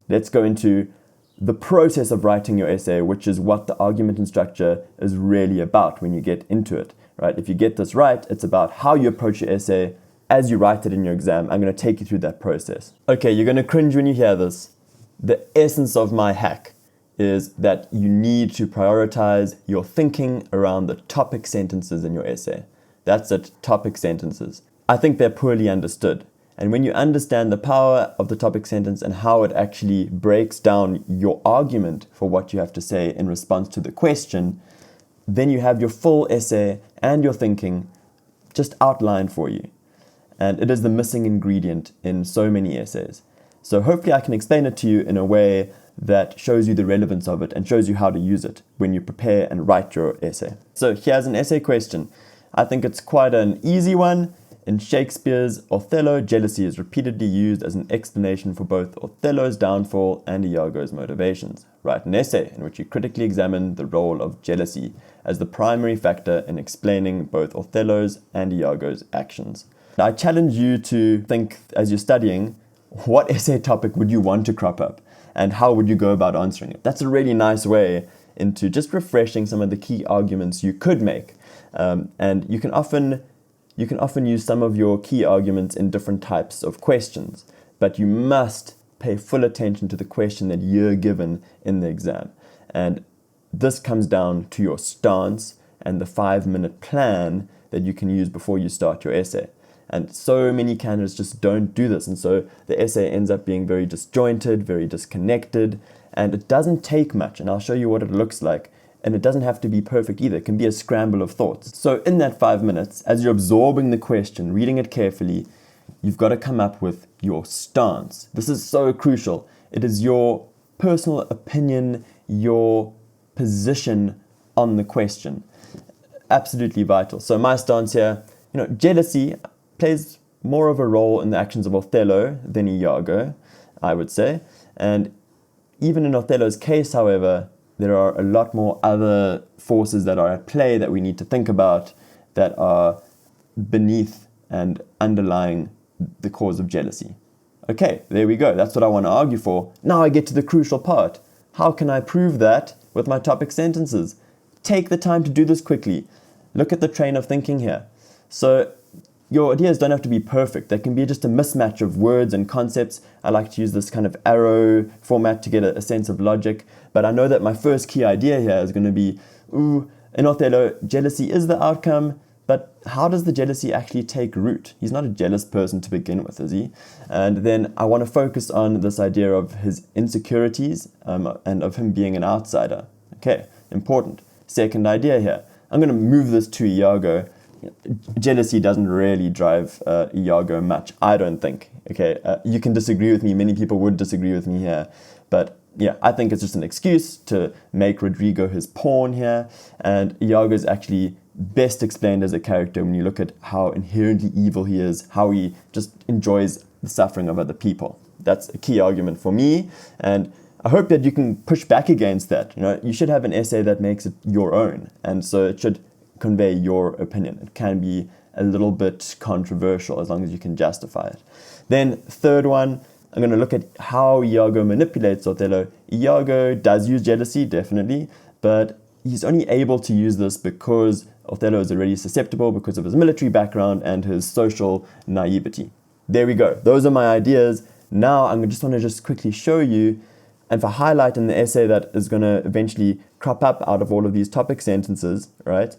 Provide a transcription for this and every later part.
let's go into the process of writing your essay, which is what the argument and structure is really about when you get into it, right? If you get this right, it's about how you approach your essay as you write it in your exam. I'm going to take you through that process. Okay, you're going to cringe when you hear this. The essence of my hack is that you need to prioritize your thinking around the topic sentences in your essay. That's it, topic sentences. I think they're poorly understood. And when you understand the power of the topic sentence and how it actually breaks down your argument for what you have to say in response to the question, then you have your full essay and your thinking just outlined for you. And it is the missing ingredient in so many essays. So hopefully I can explain it to you in a way that shows you the relevance of it and shows you how to use it when you prepare and write your essay. So here's an essay question. I think it's quite an easy one. In Shakespeare's Othello, jealousy is repeatedly used as an explanation for both Othello's downfall and Iago's motivations. Write an essay in which you critically examine the role of jealousy as the primary factor in explaining both Othello's and Iago's actions. I challenge you to think, as you're studying, what essay topic would you want to crop up and how would you go about answering it? That's a really nice way into just refreshing some of the key arguments you could make. And you can often use some of your key arguments in different types of questions, but you must pay full attention to the question that you're given in the exam. And this comes down to your stance and the 5-minute plan that you can use before you start your essay. And so many candidates just don't do this. And so the essay ends up being very disjointed, very disconnected, and it doesn't take much. And I'll show you what it looks like. And it doesn't have to be perfect either. It can be a scramble of thoughts. So in that 5 minutes, as you're absorbing the question, reading it carefully, you've got to come up with your stance. This is so crucial. It is your personal opinion, your position on the question. Absolutely vital. So my stance here, jealousy plays more of a role in the actions of Othello than Iago, I would say. And even in Othello's case, however, there are a lot more other forces that are at play that we need to think about that are beneath and underlying the cause of jealousy. Okay, there we go. That's what I want to argue for. Now I get to the crucial part. How can I prove that with my topic sentences? Take the time to do this quickly. Look at the train of thinking here. So your ideas don't have to be perfect. They can be just a mismatch of words and concepts. I like to use this kind of arrow format to get a sense of logic. But I know that my first key idea here is going to be, in Othello, jealousy is the outcome, but how does the jealousy actually take root? He's not a jealous person to begin with, is he? And then I want to focus on this idea of his insecurities and of him being an outsider. Okay, important. Second idea here. I'm going to move this to Iago. Jealousy doesn't really drive Iago much, I don't think. Okay, you can disagree with me. Many people would disagree with me here. But yeah, I think it's just an excuse to make Rodrigo his pawn here. And Iago is actually best explained as a character when you look at how inherently evil he is, how he just enjoys the suffering of other people. That's a key argument for me. And I hope that you can push back against that. You should have an essay that makes it your own. And so it should convey your opinion. It can be a little bit controversial as long as you can justify it. Then third one, I'm going to look at how Iago manipulates Othello. Iago does use jealousy, definitely, but he's only able to use this because Othello is already susceptible because of his military background and his social naivety. There we go. Those are my ideas. Now I just want to quickly show you and for highlight in the essay that is going to eventually crop up out of all of these topic sentences, right?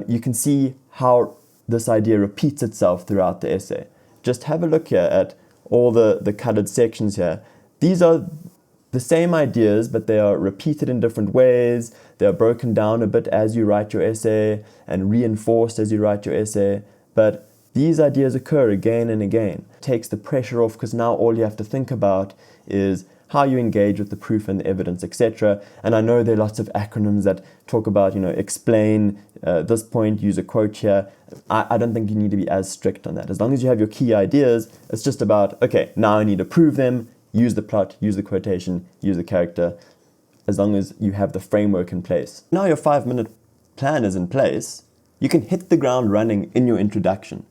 You can see how this idea repeats itself throughout the essay. Just have a look here at all the colored sections here. These are the same ideas, but they are repeated in different ways. They are broken down a bit as you write your essay and reinforced as you write your essay. But these ideas occur again and again. It takes the pressure off because now all you have to think about is how you engage with the proof and the evidence, etc. And I know there are lots of acronyms that talk about, explain this point, use a quote here. I don't think you need to be as strict on that. As long as you have your key ideas, it's just about, okay, now I need to prove them, use the plot, use the quotation, use the character, as long as you have the framework in place. Now your 5-minute plan is in place, you can hit the ground running in your introduction.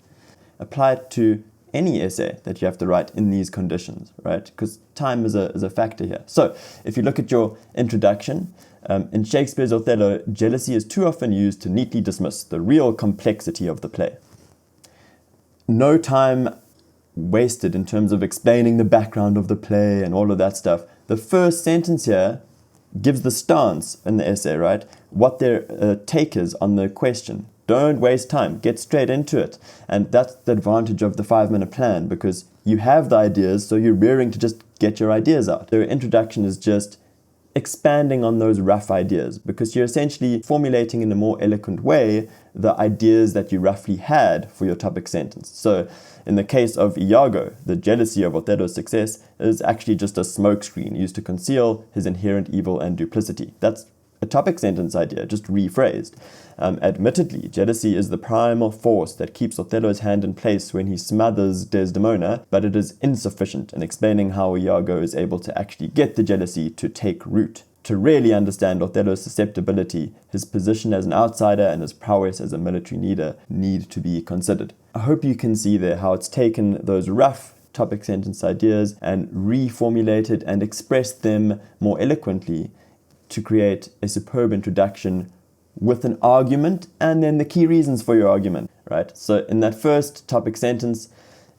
Apply it to any essay that you have to write in these conditions, right? Because time is a factor here. So if you look at your introduction, in Shakespeare's Othello, jealousy is too often used to neatly dismiss the real complexity of the play. No time wasted in terms of explaining the background of the play and all of that stuff. The first sentence here gives the stance in the essay, right? What their take is on the question. Don't waste time. Get straight into it. And that's the advantage of the 5-minute plan, because you have the ideas, so you're rearing to just get your ideas out. The introduction is just expanding on those rough ideas, because you're essentially formulating in a more eloquent way the ideas that you roughly had for your topic sentence. So in the case of Iago, the jealousy of Othello's success is actually just a smokescreen used to conceal his inherent evil and duplicity. That's a topic sentence idea, just rephrased. Admittedly, jealousy is the primal force that keeps Othello's hand in place when he smothers Desdemona, but it is insufficient in explaining how Iago is able to actually get the jealousy to take root. To really understand Othello's susceptibility, his position as an outsider and his prowess as a military leader need to be considered. I hope you can see there how it's taken those rough topic sentence ideas and reformulated and expressed them more eloquently to create a superb introduction with an argument and then the key reasons for your argument, right? So in that first topic sentence,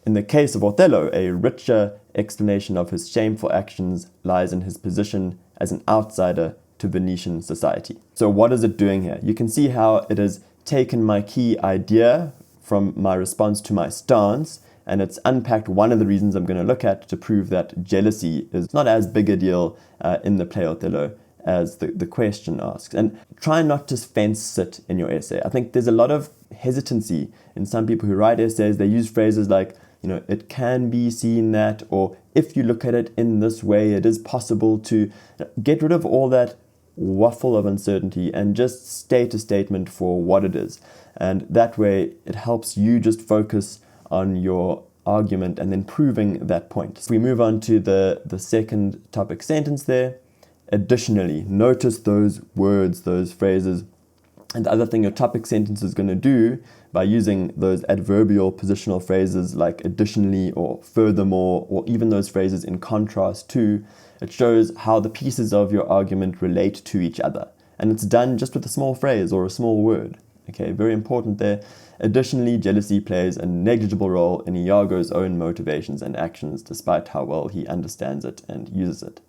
in the case of Othello, a richer explanation of his shameful actions lies in his position as an outsider to Venetian society. So what is it doing here? You can see how it has taken my key idea from my response to my stance, and it's unpacked one of the reasons I'm going to look at to prove that jealousy is not as big a deal in the play Othello as the question asks. And try not to fence sit in your essay. I think there's a lot of hesitancy in some people who write essays. They use phrases like, it can be seen that, or if you look at it in this way, it is possible to get rid of all that waffle of uncertainty and just state a statement for what it is. And that way it helps you just focus on your argument and then proving that point. If we move on to the second topic sentence there, additionally, notice those words, those phrases. And the other thing your topic sentence is going to do by using those adverbial positional phrases like additionally or furthermore, or even those phrases in contrast to, it shows how the pieces of your argument relate to each other. And it's done just with a small phrase or a small word. Okay, very important there. Additionally, jealousy plays a negligible role in Iago's own motivations and actions, despite how well he understands it and uses it.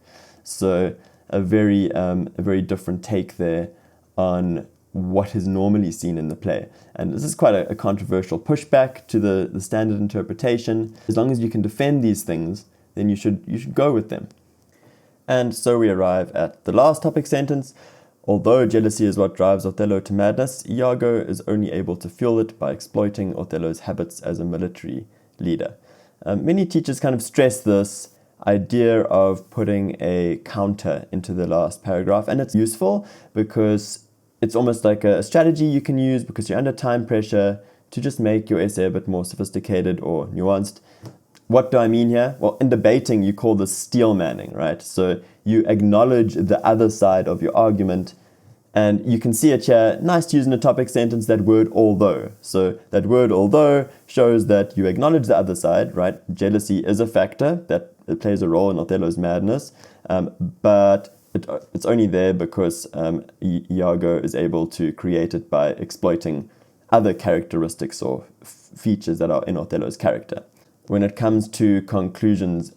So a very different take there on what is normally seen in the play. And this is quite a controversial pushback to the standard interpretation. As long as you can defend these things, then you should go with them. And so we arrive at the last topic sentence. Although jealousy is what drives Othello to madness, Iago is only able to fuel it by exploiting Othello's habits as a military leader. Many teachers kind of stress this idea of putting a counter into the last paragraph, and it's useful because it's almost like a strategy you can use because you're under time pressure to just make your essay a bit more sophisticated or nuanced. What do I mean here? Well, in debating, you call this steel manning, right? So you acknowledge the other side of your argument, and you can see it here. Nice to use in a topic sentence, that word although. So that word although shows that you acknowledge the other side, right? Jealousy is a factor that it plays a role in Othello's madness, but it's only there because Iago is able to create it by exploiting other characteristics or features that are in Othello's character. When it comes to conclusions,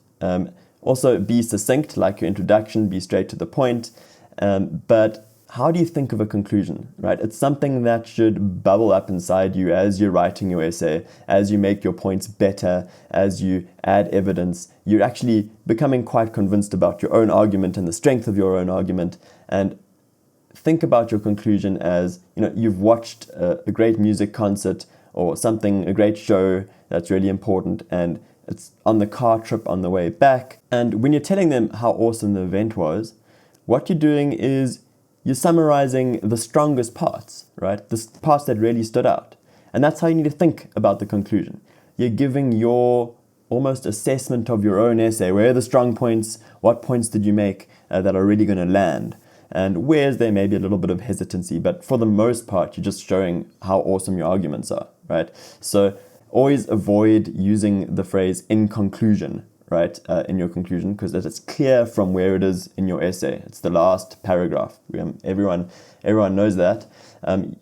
also be succinct, like your introduction, be straight to the point. But how do you think of a conclusion, right? It's something that should bubble up inside you as you're writing your essay, as you make your points better, as you add evidence. You're actually becoming quite convinced about your own argument and the strength of your own argument. And think about your conclusion as, you've watched a great music concert or something, a great show that's really important, and it's on the car trip on the way back. And when you're telling them how awesome the event was, what you're doing is you're summarizing the strongest parts, right? The parts that really stood out. And that's how you need to think about the conclusion. You're giving your almost assessment of your own essay. Where are the strong points? What points did you make that are really going to land? And where's there maybe a little bit of hesitancy, but for the most part, you're just showing how awesome your arguments are, right? So always avoid using the phrase in conclusion, right, in your conclusion, because it's clear from where it is in your essay. It's the last paragraph. Everyone knows that.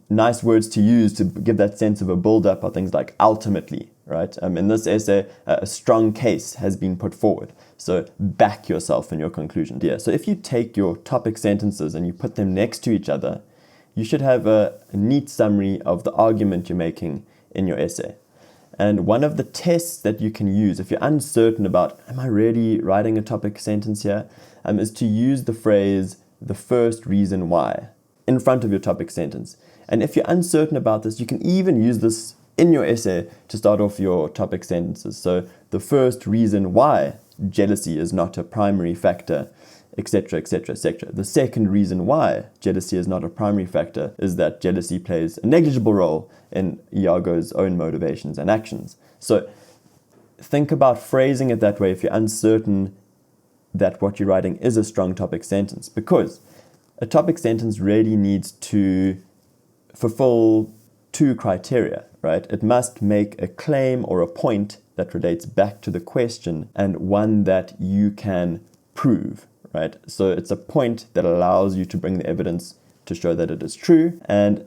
Nice words to use to give that sense of a build-up are things like ultimately, right? In this essay, a strong case has been put forward. So back yourself in your conclusion. Yeah. So if you take your topic sentences and you put them next to each other, you should have a neat summary of the argument you're making in your essay. And one of the tests that you can use if you're uncertain about, am I really writing a topic sentence here, is to use the phrase, the first reason why, in front of your topic sentence. And if you're uncertain about this, you can even use this in your essay to start off your topic sentences. So the first reason why jealousy is not a primary factor, etc., etc., etc. The second reason why jealousy is not a primary factor is that jealousy plays a negligible role in Iago's own motivations and actions. So think about phrasing it that way if you're uncertain that what you're writing is a strong topic sentence, because a topic sentence really needs to fulfill two criteria, right? It must make a claim or a point that relates back to the question, and one that you can prove, right? So it's a point that allows you to bring the evidence to show that it is true. And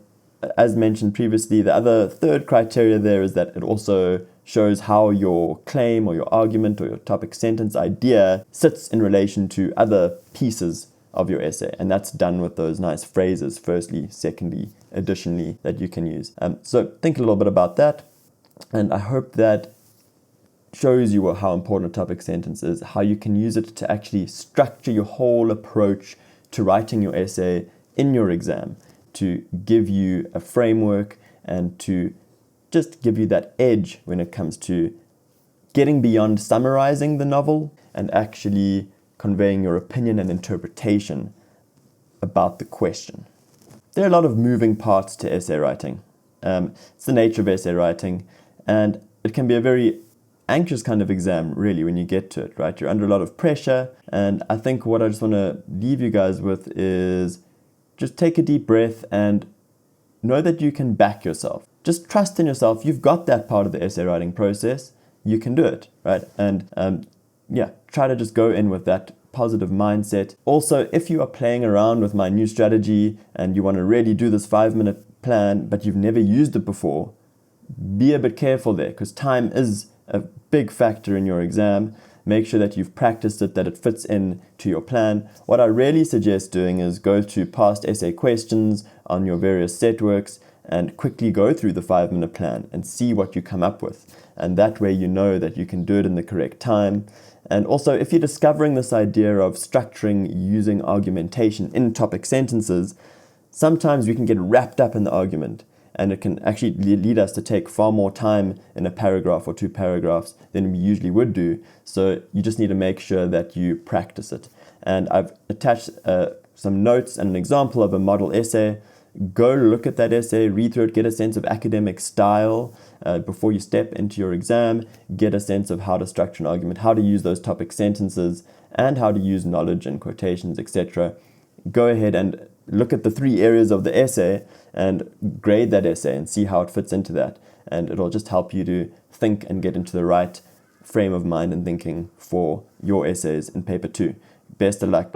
as mentioned previously, the other third criteria there is that it also shows how your claim or your argument or your topic sentence idea sits in relation to other pieces of your essay. And that's done with those nice phrases, firstly, secondly, additionally, that you can use. So think a little bit about that. And I hope that shows you how important a topic sentence is, how you can use it to actually structure your whole approach to writing your essay in your exam, to give you a framework and to just give you that edge when it comes to getting beyond summarizing the novel and actually conveying your opinion and interpretation about the question. There are a lot of moving parts to essay writing. It's the nature of essay writing, and it can be a very anxious kind of exam, really, when you get to it, right? You're under a lot of pressure, and I think what I just want to leave you guys with is just take a deep breath and know that you can back yourself. Just trust in yourself. You've got that part of the essay writing process. You can do it, right? And try to just go in with that positive mindset. Also, if you are playing around with my new strategy and you want to really do this 5-minute plan, but you've never used it before, be a bit careful there, because time is a big factor in your exam. Make sure that you've practiced it, that it fits in to your plan. What I really suggest doing is go to past essay questions on your various set works and quickly go through the 5-minute plan and see what you come up with. And that way you know that you can do it in the correct time. And also, if you're discovering this idea of structuring using argumentation in topic sentences, sometimes we can get wrapped up in the argument, and it can actually lead us to take far more time in a paragraph or 2 paragraphs than we usually would do. So you just need to make sure that you practice it. And I've attached some notes and an example of a model essay. Go look at that essay, read through it, get a sense of academic style before you step into your exam. Get a sense of how to structure an argument, how to use those topic sentences, and how to use knowledge and quotations, etc. Go ahead and look at the 3 areas of the essay and grade that essay and see how it fits into that. And it'll just help you to think and get into the right frame of mind and thinking for your essays in paper 2. Best of luck.